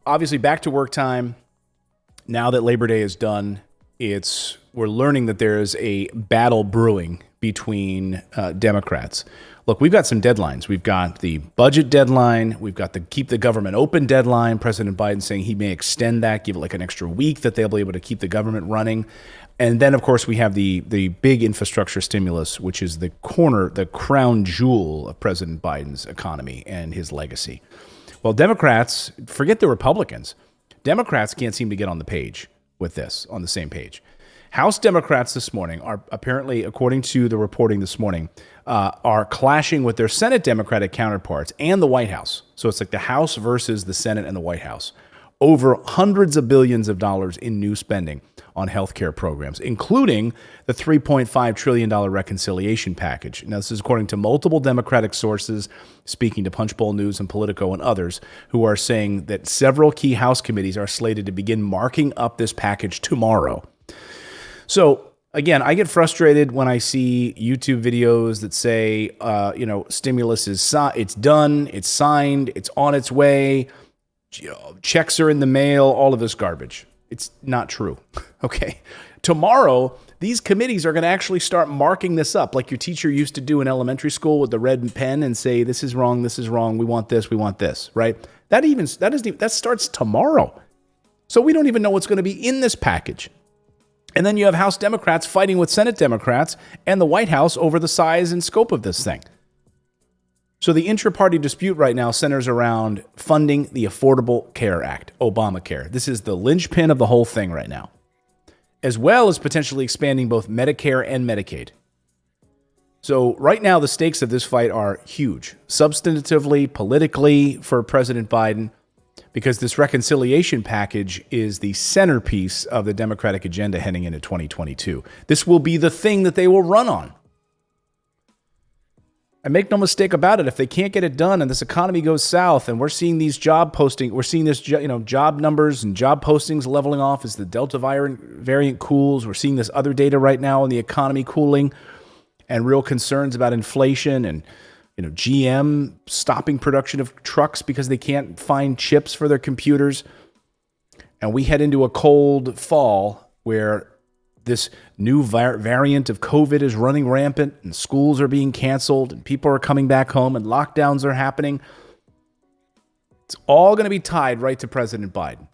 obviously back to work time. Now that Labor Day is done, we're learning that there is a battle brewing between Democrats. Look, we've got some deadlines. We've got the budget deadline. We've got the keep the government open deadline. President Biden saying he may extend that, give it like an extra week that they'll be able to keep the government running. And then, of course, we have the big infrastructure stimulus, which is the crown jewel of President Biden's economy and his legacy. Well, Democrats, forget the Republicans. Democrats can't seem to get on the page with this, on the same page. House Democrats this morning are apparently, according to the reporting this morning, are clashing with their Senate Democratic counterparts and the White House. So it's like the House versus the Senate and the White House over hundreds of billions of dollars in new spending on healthcare programs, including the $3.5 trillion reconciliation package. Now, this is according to multiple Democratic sources, speaking to Punchbowl News and Politico and others, who are saying that several key House committees are slated to begin marking up this package tomorrow. So, again, I get frustrated when I see YouTube videos that say, stimulus is it's done, it's signed, it's on its way, checks are in the mail, all of this garbage. It's not true. Okay. Tomorrow, these committees are going to actually start marking this up like your teacher used to do in elementary school with the red pen and say, this is wrong, we want this, right? That starts tomorrow. So we don't even know what's going to be in this package. And then you have House Democrats fighting with Senate Democrats and the White House over the size and scope of this thing. So the intra-party dispute right now centers around funding the Affordable Care Act, Obamacare. This is the linchpin of the whole thing right now, as well as potentially expanding both Medicare and Medicaid. So right now, the stakes of this fight are huge, substantively, politically for President Biden, because this reconciliation package is the centerpiece of the Democratic agenda heading into 2022. This will be the thing that they will run on. And make no mistake about it, if they can't get it done and this economy goes south and we're seeing these job numbers and job postings leveling off as the Delta variant cools, we're seeing this other data right now on the economy cooling and real concerns about inflation and GM stopping production of trucks because they can't find chips for their computers. And we head into a cold fall where this new variant of COVID is running rampant and schools are being canceled and people are coming back home and lockdowns are happening. It's all going to be tied right to President Biden,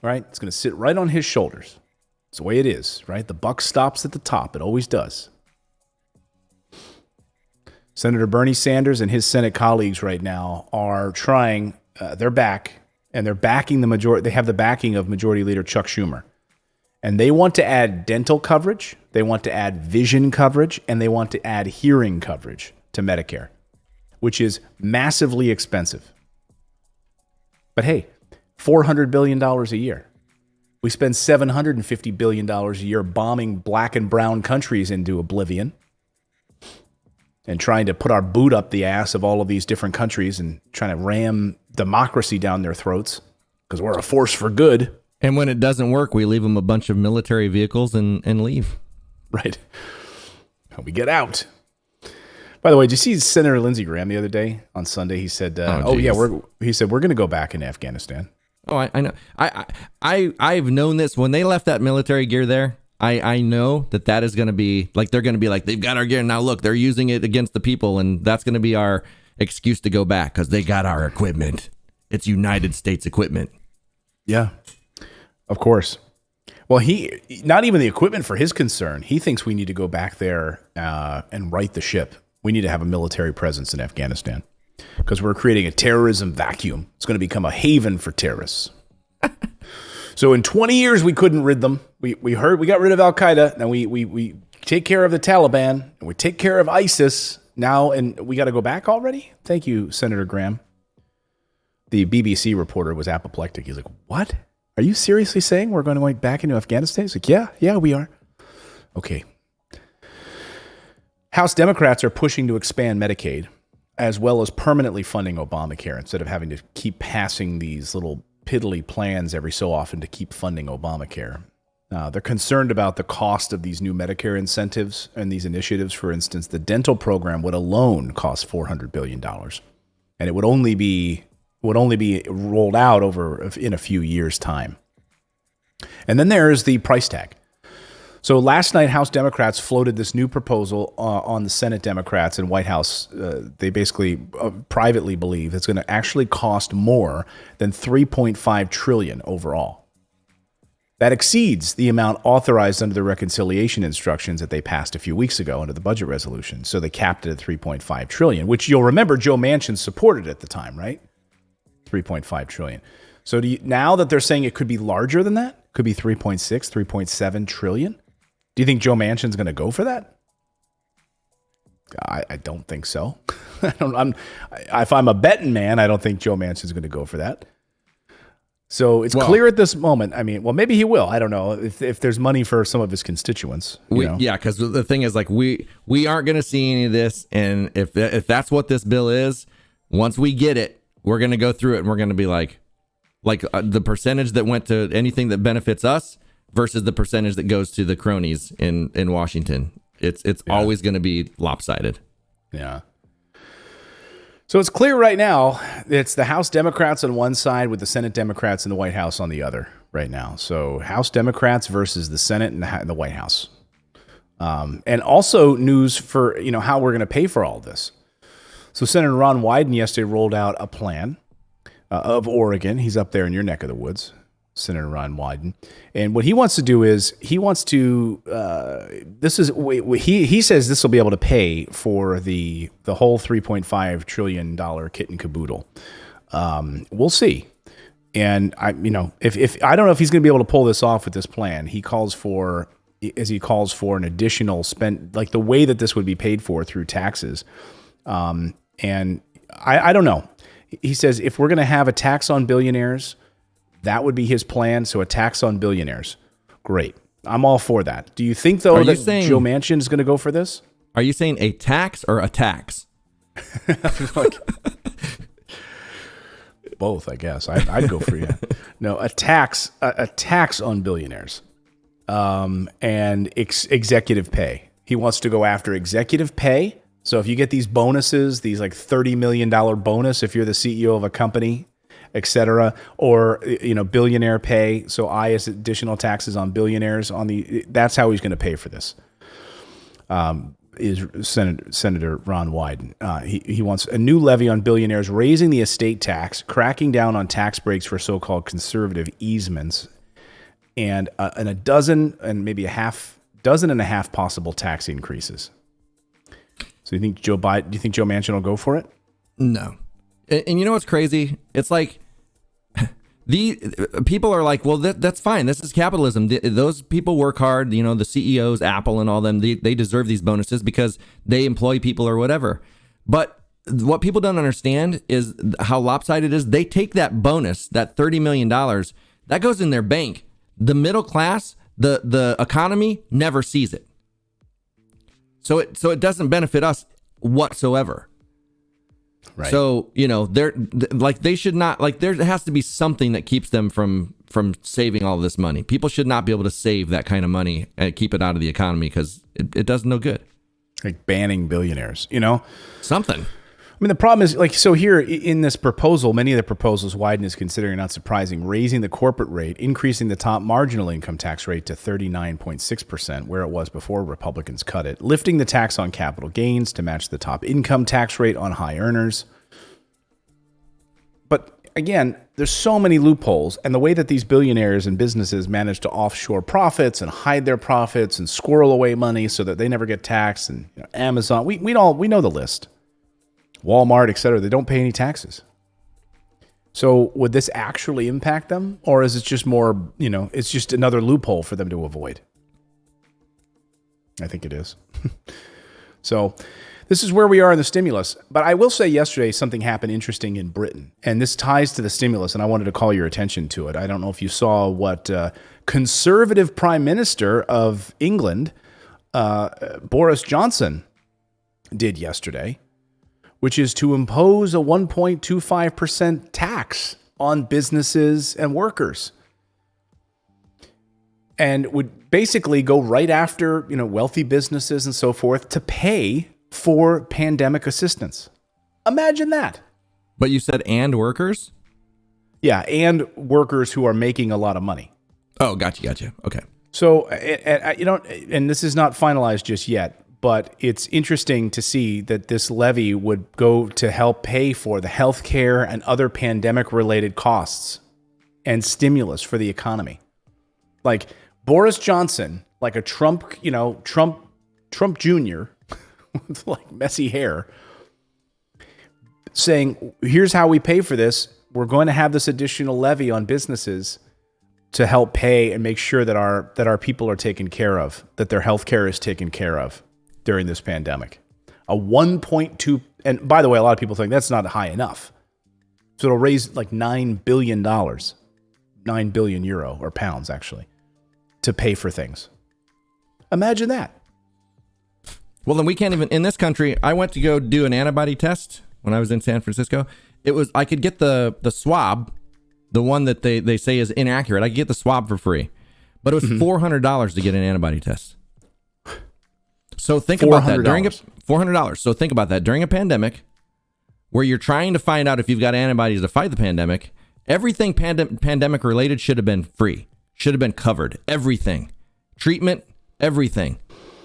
right? It's going to sit right on his shoulders. It's the way it is, right? The buck stops at the top. It always does. Senator Bernie Sanders and his Senate colleagues right now are trying, they're backing the majority. They have the backing of Majority Leader Chuck Schumer. And they want to add dental coverage, they want to add vision coverage, and they want to add hearing coverage to Medicare, which is massively expensive. But hey, $400 billion a year. We spend $750 billion a year bombing black and brown countries into oblivion and trying to put our boot up the ass of all of these different countries and trying to ram democracy down their throats because we're a force for good. And when it doesn't work, we leave them a bunch of military vehicles and leave. Right. We get out. By the way, did you see Senator Lindsey Graham the other day on Sunday? He said, we're going to go back in Afghanistan. Oh, I know. I've known this. When they left that military gear there, I know that is going to be like, they're going to be like, they've got our gear. Now, look, they're using it against the people. And that's going to be our excuse to go back because they got our equipment. It's United States equipment. Yeah. Of course. Well, not even the equipment for his concern. He thinks we need to go back there and right the ship. We need to have a military presence in Afghanistan because we're creating a terrorism vacuum. It's going to become a haven for terrorists. So in 20 years, we couldn't rid them. We got rid of Al-Qaeda. Now we take care of the Taliban and we take care of ISIS now. And we got to go back already. Thank you, Senator Graham. The BBC reporter was apoplectic. He's like, what? Are you seriously saying we're going back into Afghanistan? He's like, yeah, we are. Okay. House Democrats are pushing to expand Medicaid, as well as permanently funding Obamacare instead of having to keep passing these little piddly plans every so often to keep funding Obamacare. They're concerned about the cost of these new Medicare incentives and these initiatives. For instance, the dental program would alone cost $400 billion. And it would only be would only be rolled out in a few years' time. And then there is the price tag. So last night, House Democrats floated this new proposal on the Senate Democrats and White House. They basically privately believe it's going to actually cost more than $3.5 trillion overall. That exceeds the amount authorized under the reconciliation instructions that they passed a few weeks ago under the budget resolution. So they capped it at $3.5 trillion, which you'll remember Joe Manchin supported at the time, right? $3.5 trillion. So now that they're saying it could be larger than that, could be 3.6, 3.7 trillion. Do you think Joe Manchin's going to go for that? I don't think so. If I'm a betting man, I don't think Joe Manchin's going to go for that. So it's clear at this moment. I mean, well, maybe he will. I don't know if there's money for some of his constituents. Yeah, because the thing is, like, we aren't going to see any of this, and if that's what this bill is, once we get it, we're going to go through it, and we're going to be like the percentage that went to anything that benefits us versus the percentage that goes to the cronies in Washington. It's always going to be lopsided. Yeah. So it's clear right now it's the House Democrats on one side with the Senate Democrats and the White House on the other right now. So House Democrats versus the Senate and the White House. And also news for, how we're going to pay for all this. So Senator Ron Wyden yesterday rolled out a plan of Oregon. He's up there in your neck of the woods, Senator Ron Wyden. And what he wants to do is he says this will be able to pay for the whole $3.5 trillion kit and caboodle. We'll see. And if I don't know if he's going to be able to pull this off with this plan. He calls for an additional spend, like the way that this would be paid for through taxes. And I don't know. He says if we're going to have a tax on billionaires, that would be his plan. So a tax on billionaires. Great. I'm all for that. Do you think, though, that Joe Manchin is going to go for this? Are you saying a tax or a tax? Both, I guess. I'd go for you. No, a tax on billionaires and executive pay. He wants to go after executive pay. So if you get these bonuses, these like $30 million bonus if you're the CEO of a company, et cetera, or billionaire pay. So as additional taxes on billionaires that's how he's going to pay for this. Is Senator Ron Wyden. He wants a new levy on billionaires, raising the estate tax, cracking down on tax breaks for so-called conservative easements, and a dozen and maybe a half possible tax increases. So do you think Joe Manchin will go for it? No. And you know what's crazy? It's like the people are like, well, that's fine. This is capitalism. Those people work hard. The CEOs, Apple and all them, they deserve these bonuses because they employ people or whatever. But what people don't understand is how lopsided it is. They take that bonus, that $30 million, that goes in their bank. The middle class, the economy never sees it. So it doesn't benefit us whatsoever. Right. So, they should not, like, there has to be something that keeps them from saving all this money. People should not be able to save that kind of money and keep it out of the economy because it does no good. Like banning billionaires, Something. I mean, the problem is, so here in this proposal, many of the proposals Wyden is considering, not surprising, raising the corporate rate, increasing the top marginal income tax rate to 39.6%, where it was before Republicans cut it, lifting the tax on capital gains to match the top income tax rate on high earners. But again, there's so many loopholes, and the way that these billionaires and businesses manage to offshore profits and hide their profits and squirrel away money so that they never get taxed, and Amazon, we know the list. Walmart, et cetera, they don't pay any taxes. So would this actually impact them? Or is it just more, it's just another loophole for them to avoid? I think it is. So this is where we are in the stimulus. But I will say yesterday something happened interesting in Britain. And this ties to the stimulus, and I wanted to call your attention to it. I don't know if you saw what Conservative Prime Minister of England, Boris Johnson, did yesterday, which is to impose a 1.25% tax on businesses and workers. And would basically go right after, wealthy businesses and so forth to pay for pandemic assistance. Imagine that. But you said and workers? Yeah, and workers who are making a lot of money. Oh, gotcha. Okay. So, and this is not finalized just yet, but it's interesting to see that this levy would go to help pay for the healthcare and other pandemic-related costs and stimulus for the economy. Like Boris Johnson, like a Trump Jr. with like messy hair, saying, "Here's how we pay for this. We're going to have this additional levy on businesses to help pay and make sure that our people are taken care of, that their health care is taken care of during this pandemic." A 1.2, and by the way, a lot of people think that's not high enough. So it'll raise like $9 billion, 9 billion euro or pounds actually, to pay for things. Imagine that. Well, then we can't even, in this country, I went to go do an antibody test when I was in San Francisco. I could get the swab, the one that they say is inaccurate. I could get the swab for free, but it was $400 to get an antibody test. So think about that $400. So think about that during a pandemic where you're trying to find out if you've got antibodies to fight the pandemic. Everything pandemic related should have been free, should have been covered. Everything, treatment, everything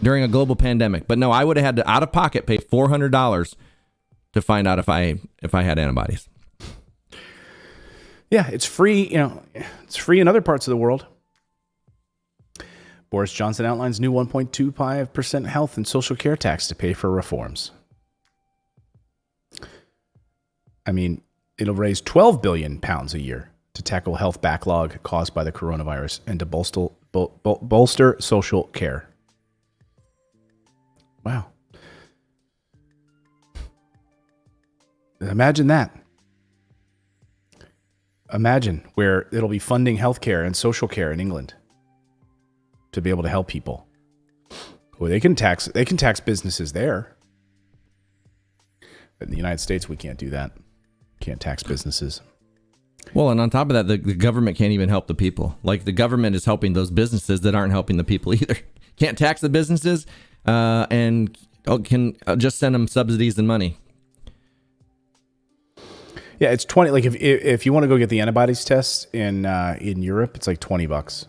during a global pandemic. But no, I would have had to out of pocket pay $400 to find out if I had antibodies. Yeah, it's free. It's free in other parts of the world. Boris Johnson outlines new 1.25% health and social care tax to pay for reforms. I mean, it'll raise 12 billion pounds a year to tackle health backlog caused by the coronavirus and to bolster social care. Wow. Imagine that. Imagine where it'll be funding healthcare and social care in England to be able to help people. Well, they can tax businesses there. But in the United States, we can't do that. Can't tax businesses. Well, and on top of that, the government can't even help the people. Like the government is helping those businesses that aren't helping the people either. Can't tax the businesses and can just send them subsidies and money. Yeah, it's 20. Like if you want to go get the antibodies test in Europe, it's like $20.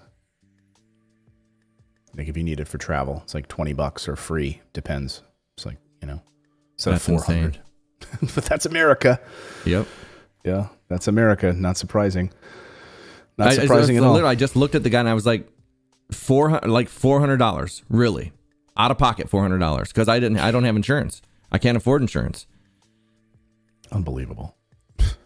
Like if you need it for travel, it's like $20 or free. Depends. It's like, instead of 400. But that's America. Yep. Yeah, that's America. Not surprising. Not surprising at all. I just looked at the guy and I was like, $400, really, out of pocket $400 because I don't have insurance. I can't afford insurance. Unbelievable.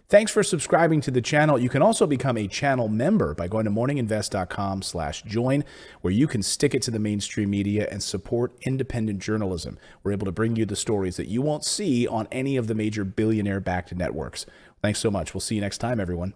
Thanks for subscribing to the channel. You can also become a channel member by going to morninginvest.com/join, where you can stick it to the mainstream media and support independent journalism. We're able to bring you the stories that you won't see on any of the major billionaire-backed networks. Thanks so much. We'll see you next time, everyone.